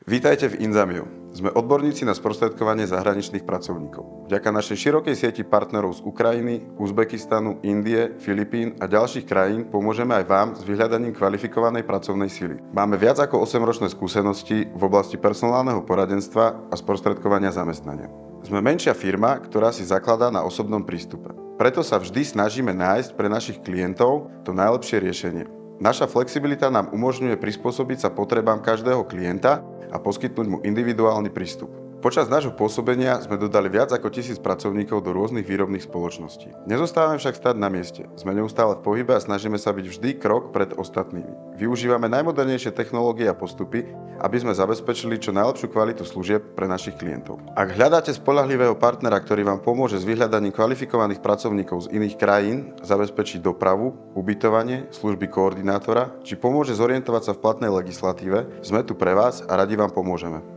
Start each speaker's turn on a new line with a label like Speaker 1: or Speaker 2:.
Speaker 1: Vítajte v Inzamio. Sme odborníci na sprostredkovanie zahraničných pracovníkov. Vďaka našej širokej sieti partnerov z Ukrajiny, Uzbekistanu, Indie, Filipín a ďalších krajín pomôžeme aj vám s vyhľadaním kvalifikovanej pracovnej sily. Máme viac ako 8-ročné skúsenosti v oblasti personálneho poradenstva a sprostredkovania zamestnania. Sme menšia firma, ktorá si zakladá na osobnom prístupe. Preto sa vždy snažíme nájsť pre našich klientov to najlepšie riešenie. Naša flexibilita nám umožňuje prispôsobiť sa potrebám každého klienta a poskytnúť mu individuálny prístup. Počas nášho pôsobenia sme dodali viac ako 1000 pracovníkov do rôznych výrobných spoločností. Nezostávame však stáť na mieste. Sme neustále v pohybe a snažíme sa byť vždy krok pred ostatnými. Využívame najmodernejšie technológie a postupy, aby sme zabezpečili čo najlepšiu kvalitu služieb pre našich klientov. Ak hľadáte spoľahlivého partnera, ktorý vám pomôže s vyhľadaním kvalifikovaných pracovníkov z iných krajín, zabezpečiť dopravu, ubytovanie, služby koordinátora, či pomôže zorientovať sa v platnej legislatíve, sme tu pre vás a radi vám pomôžeme.